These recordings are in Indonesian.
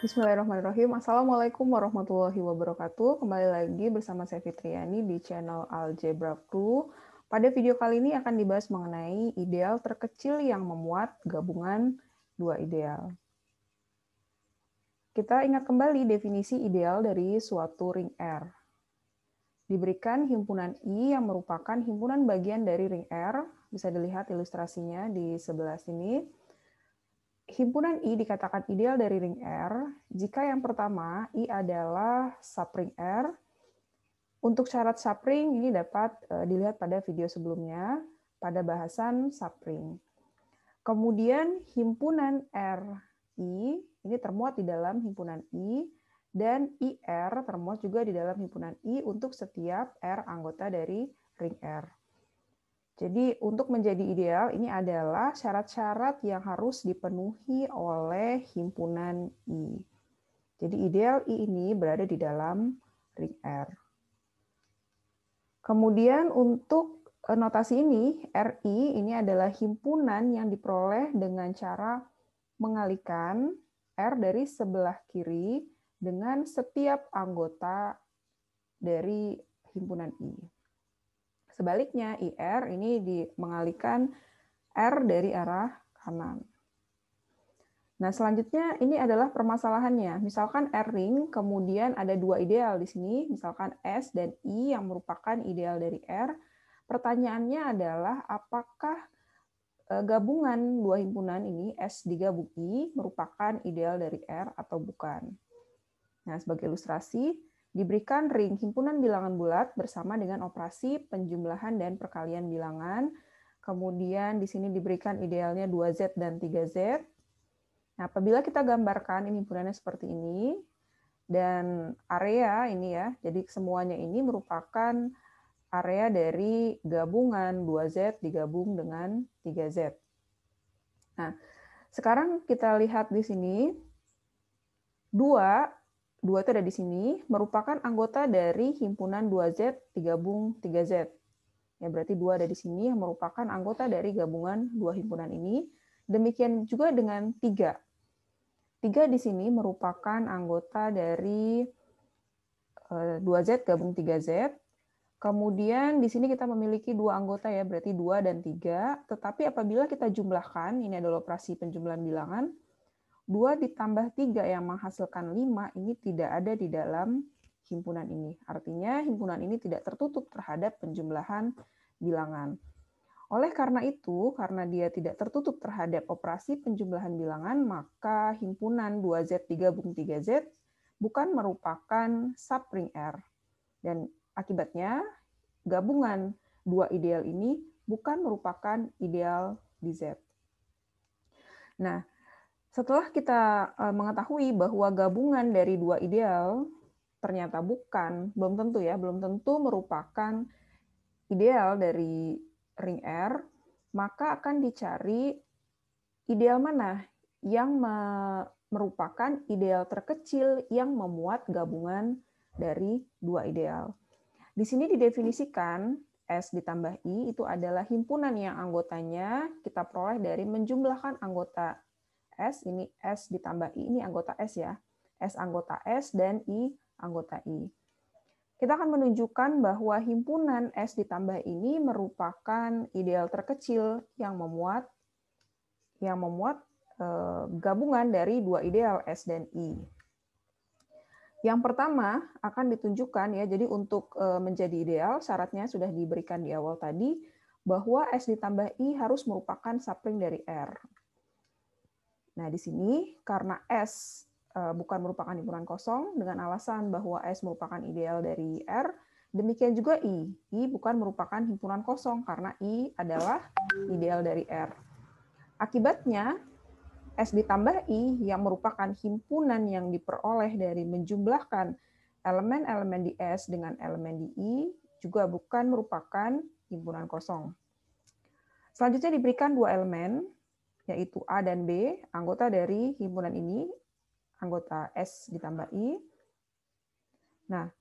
Bismillahirrahmanirrahim. Assalamualaikum warahmatullahi wabarakatuh. Kembali lagi bersama saya Fitriani di channel Algebra Crew. Pada video kali ini akan dibahas mengenai ideal terkecil yang memuat gabungan dua ideal. Kita ingat kembali definisi ideal dari suatu ring R. Diberikan himpunan I yang merupakan himpunan bagian dari ring R. Bisa dilihat ilustrasinya di sebelah sini. Himpunan I dikatakan ideal dari ring R jika yang pertama, I adalah subring R. Untuk syarat subring ini dapat dilihat pada video sebelumnya pada bahasan subring. Kemudian himpunan RI ini termuat di dalam himpunan I dan IR termuat juga di dalam himpunan I untuk setiap R anggota dari ring R. Jadi untuk menjadi ideal ini adalah syarat-syarat yang harus dipenuhi oleh himpunan I. Jadi ideal I ini berada di dalam ring R. Kemudian untuk notasi ini, RI ini adalah himpunan yang diperoleh dengan cara mengalihkan R dari sebelah kiri dengan setiap anggota dari himpunan I. Sebaliknya, IR ini mengalihkan R dari arah kanan. Nah, selanjutnya ini adalah permasalahannya. Misalkan R ring, kemudian ada dua ideal di sini, misalkan S dan I yang merupakan ideal dari R. Pertanyaannya adalah apakah gabungan dua himpunan ini, S digabung I, merupakan ideal dari R atau bukan. Nah, sebagai ilustrasi, diberikan ring himpunan bilangan bulat bersama dengan operasi penjumlahan dan perkalian bilangan. Kemudian di sini diberikan idealnya 2Z dan 3Z. Nah, apabila kita gambarkan ini himpunannya seperti ini, dan area ini ya, jadi semuanya ini merupakan area dari gabungan 2Z digabung dengan 3Z. Nah, sekarang kita lihat di sini, 2 itu ada di sini, merupakan anggota dari himpunan 2Z digabung 3Z. Ya, berarti 2 ada di sini yang merupakan anggota dari gabungan dua himpunan ini. Demikian juga dengan 3. 3 di sini merupakan anggota dari 2Z gabung 3Z. Kemudian di sini kita memiliki dua anggota ya, berarti 2 dan 3. Tetapi apabila kita jumlahkan, ini adalah operasi penjumlahan bilangan, 2 ditambah 3 yang menghasilkan 5 ini tidak ada di dalam himpunan ini. Artinya himpunan ini tidak tertutup terhadap penjumlahan bilangan. Oleh karena itu, karena dia tidak tertutup terhadap operasi penjumlahan bilangan, maka himpunan 2Z digabung 3Z bukan merupakan subring R. Dan akibatnya, gabungan dua ideal ini bukan merupakan ideal di Z. Nah, setelah kita mengetahui bahwa gabungan dari dua ideal ternyata belum tentu merupakan ideal dari ring R, maka akan dicari ideal mana yang merupakan ideal terkecil yang memuat gabungan dari dua ideal. Di sini didefinisikan S ditambah I itu adalah himpunan yang anggotanya kita peroleh dari menjumlahkan anggota S, ini S ditambah I, ini anggota S ya. S anggota S dan I anggota I. Kita akan menunjukkan bahwa himpunan S ditambah ini merupakan ideal terkecil yang memuat gabungan dari dua ideal S dan I. Yang pertama akan ditunjukkan ya, jadi untuk menjadi ideal syaratnya sudah diberikan di awal tadi bahwa S ditambah I harus merupakan subring dari R. Nah, di sini karena S bukan merupakan himpunan kosong dengan alasan bahwa S merupakan ideal dari R, demikian juga I. I bukan merupakan himpunan kosong karena I adalah ideal dari R. Akibatnya, S ditambah I yang merupakan himpunan yang diperoleh dari menjumlahkan elemen-elemen di S dengan elemen di I juga bukan merupakan himpunan kosong. Selanjutnya diberikan dua elemen, yaitu A dan B, anggota dari himpunan ini, anggota S ditambah I. Nah,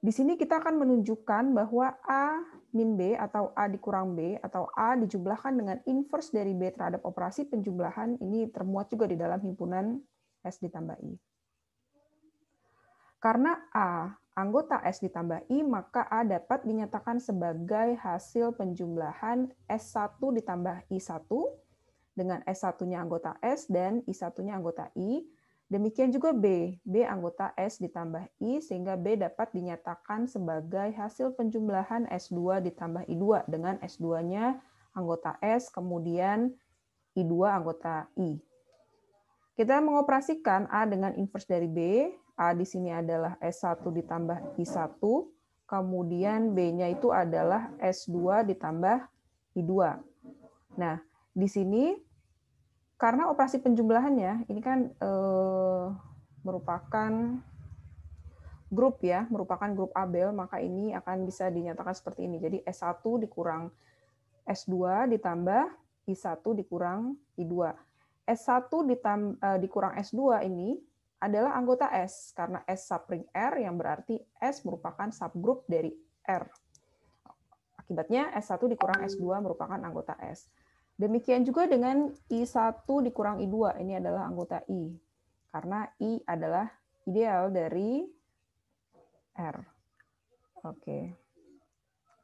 di sini kita akan menunjukkan bahwa A min B atau A dikurang B atau A dijumlahkan dengan inverse dari B terhadap operasi penjumlahan ini termuat juga di dalam himpunan S ditambah I. Karena A anggota S ditambah I, maka A dapat dinyatakan sebagai hasil penjumlahan S1 ditambah I1 dengan S1-nya anggota S dan I1-nya anggota I. Demikian juga B anggota S ditambah I, sehingga B dapat dinyatakan sebagai hasil penjumlahan S2 ditambah I2 dengan S2-nya anggota S, kemudian I2 anggota I. Kita mengoperasikan A dengan inverse dari B. A di sini adalah S1 ditambah I1, kemudian B-nya itu adalah S2 ditambah I2. Nah, di sini karena operasi penjumlahannya ini kan merupakan grup ya, merupakan grup Abel, maka ini akan bisa dinyatakan seperti ini. Jadi S1 dikurang S2 ditambah I1 dikurang I2. S1 dikurang S2 ini adalah anggota S, karena S subring R, yang berarti S merupakan subgrup dari R. Akibatnya S1 dikurang S2 merupakan anggota S. Demikian juga dengan I1 dikurang I2, ini adalah anggota I, karena I adalah ideal dari R. Oke.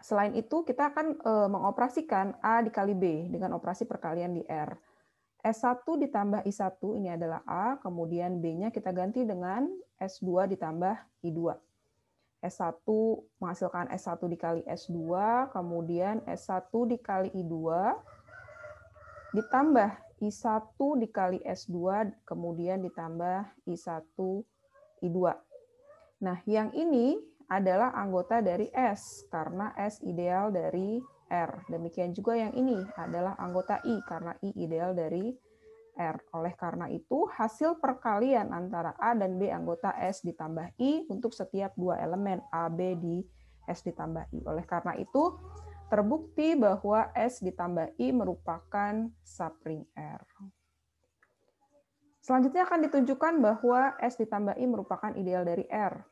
Selain itu, kita akan mengoperasikan A dikali B dengan operasi perkalian di R. S1 ditambah I1 ini adalah A, kemudian B-nya kita ganti dengan S2 ditambah I2. S1 menghasilkan S1 dikali S2, kemudian S1 dikali I2, ditambah I1 dikali S2, kemudian ditambah I1 I2. Nah, yang ini adalah anggota dari S, karena S ideal dari R. Demikian juga yang ini adalah anggota I, karena I ideal dari R. Oleh karena itu, hasil perkalian antara A dan B anggota S ditambah I untuk setiap dua elemen A, B di S ditambah I. Oleh karena itu, terbukti bahwa S ditambah I merupakan subring R. Selanjutnya akan ditunjukkan bahwa S ditambah I merupakan ideal dari R.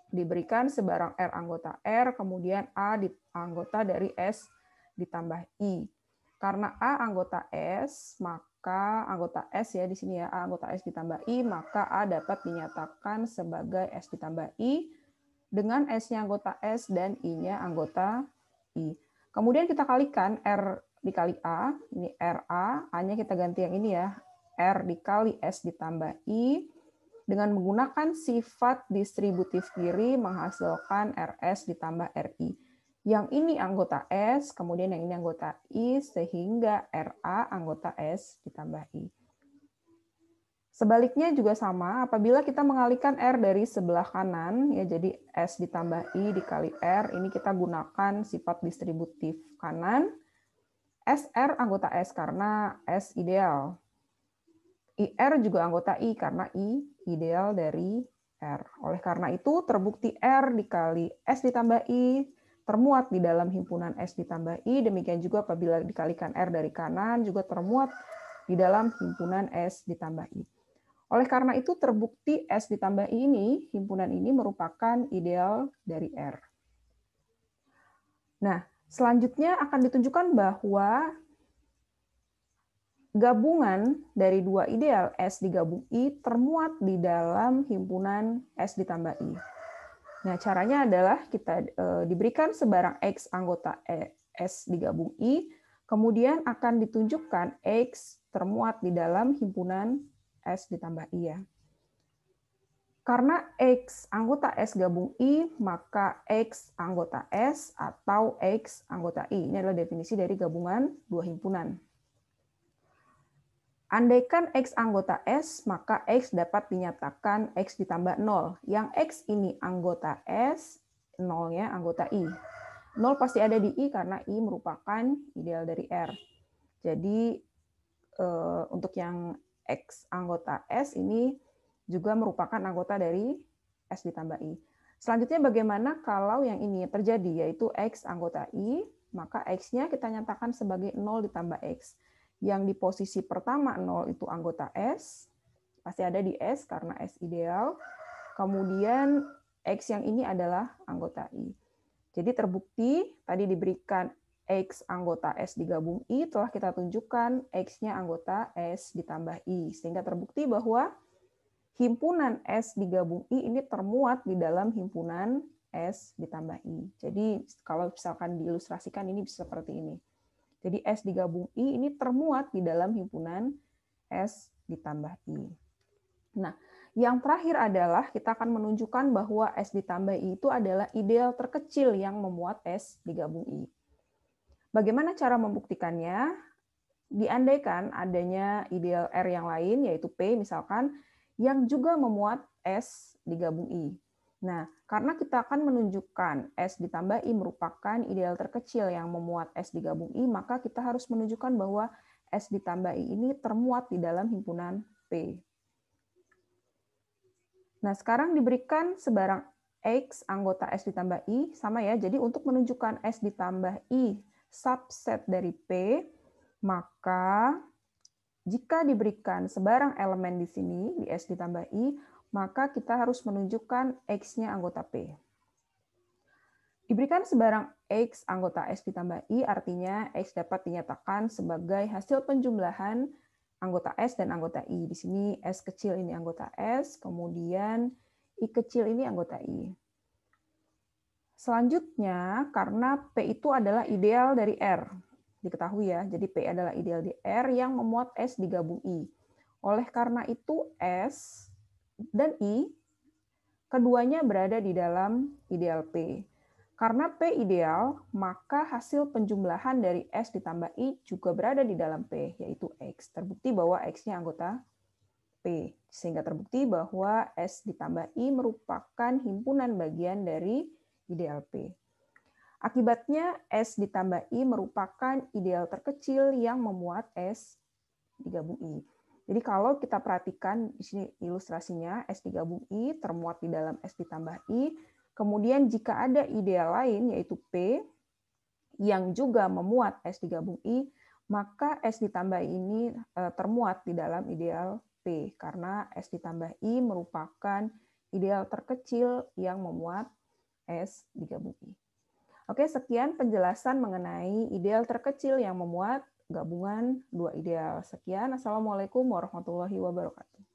Diberikan sebarang R anggota R, kemudian A anggota dari S ditambah I. Karena A anggota S, maka anggota S ya di sini ya, A anggota S ditambah I, maka A dapat dinyatakan sebagai S ditambah I dengan S-nya anggota S dan I-nya anggota I. Kemudian kita kalikan R dikali A, ini RA, A-nya kita ganti yang ini ya, R dikali S ditambah I, dengan menggunakan sifat distributif kiri menghasilkan RS ditambah RI. Yang ini anggota S, kemudian yang ini anggota I, sehingga RA anggota S ditambah I. Sebaliknya juga sama, apabila kita mengalihkan R dari sebelah kanan, ya jadi S ditambah I dikali R, ini kita gunakan sifat distributif kanan, SR anggota S karena S ideal. IR juga anggota I karena I ideal dari R. Oleh karena itu, terbukti R dikali S ditambah I termuat di dalam himpunan S ditambah I. Demikian juga apabila dikalikan R dari kanan juga termuat di dalam himpunan S ditambah I. Oleh karena itu, terbukti S ditambah I ini, himpunan ini merupakan ideal dari R. Nah, selanjutnya akan ditunjukkan bahwa gabungan dari dua ideal S digabung I termuat di dalam himpunan S ditambah I. Nah, caranya adalah kita diberikan sebarang X anggota S digabung I, kemudian akan ditunjukkan X termuat di dalam himpunan S ditambah I ya. Karena X anggota S gabung I, maka X anggota S atau X anggota I. Ini adalah definisi dari gabungan dua himpunan. Andaikan X anggota S, maka X dapat dinyatakan X ditambah 0. Yang X ini anggota S, 0-nya anggota I. 0 pasti ada di I karena I merupakan ideal dari R. Jadi untuk yang X anggota S ini juga merupakan anggota dari S ditambah I. Selanjutnya bagaimana kalau yang ini terjadi, yaitu X anggota I, maka X-nya kita nyatakan sebagai 0 ditambah X. Yang di posisi pertama 0 itu anggota S, pasti ada di S karena S ideal. Kemudian X yang ini adalah anggota I. Jadi terbukti tadi diberikan X anggota S digabung I, telah kita tunjukkan X-nya anggota S ditambah I. Sehingga terbukti bahwa himpunan S digabung I ini termuat di dalam himpunan S ditambah I. Jadi kalau misalkan diilustrasikan ini bisa seperti ini. Jadi S digabung I ini termuat di dalam himpunan S ditambah I. Nah, yang terakhir adalah kita akan menunjukkan bahwa S ditambah I itu adalah ideal terkecil yang memuat S digabung I. Bagaimana cara membuktikannya? Diandaikan adanya ideal R yang lain, yaitu P misalkan, yang juga memuat S digabung I. Nah, karena kita akan menunjukkan S ditambah I merupakan ideal terkecil yang memuat S digabung I, maka kita harus menunjukkan bahwa S ditambah I ini termuat di dalam himpunan P. Nah, sekarang diberikan sebarang X anggota S ditambah I, sama ya, jadi untuk menunjukkan S ditambah I subset dari P, maka jika diberikan sebarang elemen di sini, di S ditambah I, maka kita harus menunjukkan X-nya anggota P. Diberikan sebarang X anggota S ditambah I, artinya X dapat dinyatakan sebagai hasil penjumlahan anggota S dan anggota I. Di sini S kecil ini anggota S, kemudian I kecil ini anggota I. Selanjutnya, karena P itu adalah ideal dari R, diketahui ya, jadi P adalah ideal di R yang memuat S digabung I. Oleh karena itu S dan I keduanya berada di dalam ideal P. Karena P ideal, maka hasil penjumlahan dari S ditambah I juga berada di dalam P, yaitu X. Terbukti bahwa X-nya anggota P, sehingga terbukti bahwa S ditambah I merupakan himpunan bagian dari ideal P. Akibatnya, S ditambah I merupakan ideal terkecil yang memuat S digabung I. Jadi kalau kita perhatikan di sini ilustrasinya, S digabung I termuat di dalam S ditambah I, kemudian jika ada ideal lain, yaitu P, yang juga memuat S digabung I, maka S ditambah I ini termuat di dalam ideal P, karena S ditambah I merupakan ideal terkecil yang memuat S digabung I. Oke, sekian penjelasan mengenai ideal terkecil yang memuat gabungan dua ideal. Sekian, Assalamualaikum warahmatullahi wabarakatuh.